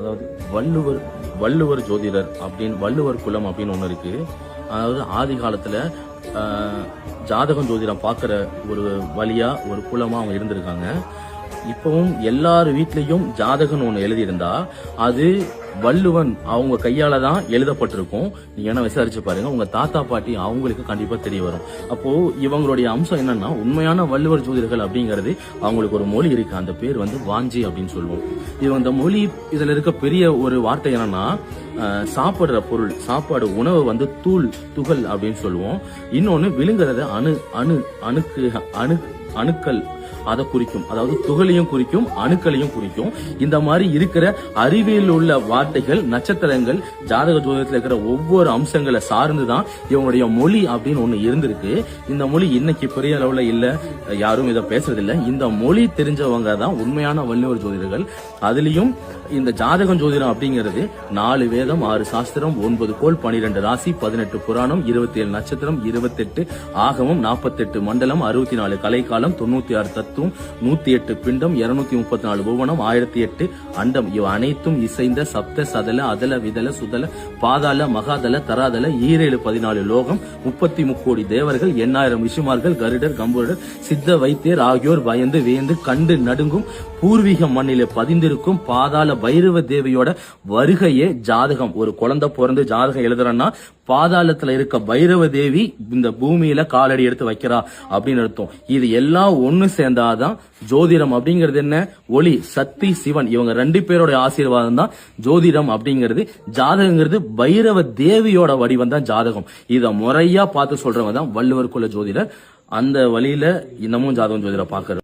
அதாவது வள்ளுவர் ஜோதிடர் அப்படின்னு வள்ளுவர் குலம் அப்படின்னு ஒண்ணு இருக்கு. அதாவது ஆதி காலத்துல ஜாதகம் ஜோதிடம் பார்க்கிற ஒரு வழியா ஒரு குலமா அவங்க இருந்திருக்காங்க. இப்பவும் எல்லார் வீட்லயும் ஜாதகம் ஒண்ணு எழுதியிருந்தா அது வள்ளுவன் அவங்க கையால தான் எழுதப்பட்டிருக்கும். நீங்க என்ன விசாரிச்சு பாருங்க, உங்க தாத்தா பாட்டி அவங்களுக்கு கண்டிப்பா தெரிய வரும். அப்போ இவங்களுடைய அம்சம் என்னன்னா, உண்மையான வள்ளுவர் ஜோதிடர்கள் அப்படிங்கிறது அவங்களுக்கு ஒரு மொழி இருக்கு. அந்த பேர் வாஞ்சி அப்படின்னு சொல்லுவோம். இது அந்த மொழி இதுல இருக்க பெரிய ஒரு வார்த்தை என்னன்னா, சாப்பிடுற பொருள், சாப்பாடு உணவு துகள் அப்படின்னு சொல்லுவோம். இன்னொன்னு விழுங்குறது அணுக்கள் அதை குறிக்கும். அதாவது துகளையும் குறிக்கும், அணுக்களையும் குறிக்கும். இந்த மாதிரி இருக்கிற அறிவியல் உள்ள வார்த்தைகள், நட்சத்திரங்கள், ஜாதக ஜோதிடத்தில் இருக்கிற ஒவ்வொரு அம்சங்களை சார்ந்துதான் இவங்களுடைய மொழி அப்படின்னு ஒண்ணு இருந்திருக்கு. இந்த மொழி இன்னைக்கு பெரிய அளவுல இல்ல, யாரும் இதை பேசுறது இல்ல. இந்த மொழி தெரிஞ்சவங்க தான் உண்மையான வள்ளுவர் ஜோதிடர்கள். அதுலயும் இந்த ஜாதகம் ஜோதிடம் அப்படிங்கிறது 4 வேதம், 6 சாஸ்திரம், 9 கோள், 12 ராசி, 18 புராணம், 27 நட்சத்திரம், 28 ஆகமம், 48 மண்டலம், 64 கலைக்காலம், 96 தத்துவம், 108 பிண்டம், 234 புவனம், 1008 அண்டம். இவ் அனைத்தும் இசைந்த சப்த சதல அதல விதல சுதல பாதாள மகாதல தராதல 14 லோகம், 33 கோடி தேவர்கள், 8000 ரிஷிமார்கள், கருடர், கம்புருடர், சித்த வைத்தியர் ஆகியோர் பயந்து வேந்து கண்டு நடுங்கும் பூர்வீக மண்ணிலே பதிந்திருக்கும் பாதாள பைரவ தேவியோட வருகையே ஜாதகம். ஒரு குழந்தை பிறந்து ஜாதகம் எழுதுறன்னா பாதாளத்துல இருக்க பைரவ தேவி இந்த பூமியில காலடி எடுத்து வைக்கிறா அப்படின்னு அர்த்தம். இது எல்லாம் ஒண்ணு சேர்ந்தாதான் ஜோதிடம் அப்படிங்கிறது. என்ன ஒளி, சக்தி, சிவன், இவங்க 2 பேரோட ஆசீர்வாதம் தான் ஜோதிடம் அப்படிங்கிறது. ஜாதகங்கிறது பைரவ தேவியோட வடிவம் தான் ஜாதகம். இத முறையா பார்த்து சொல்றவங்க தான் வள்ளுவர் குல ஜோதிடர். அந்த வழியில இன்னமும் ஜாதகம் ஜோதிடர் பாக்குறது.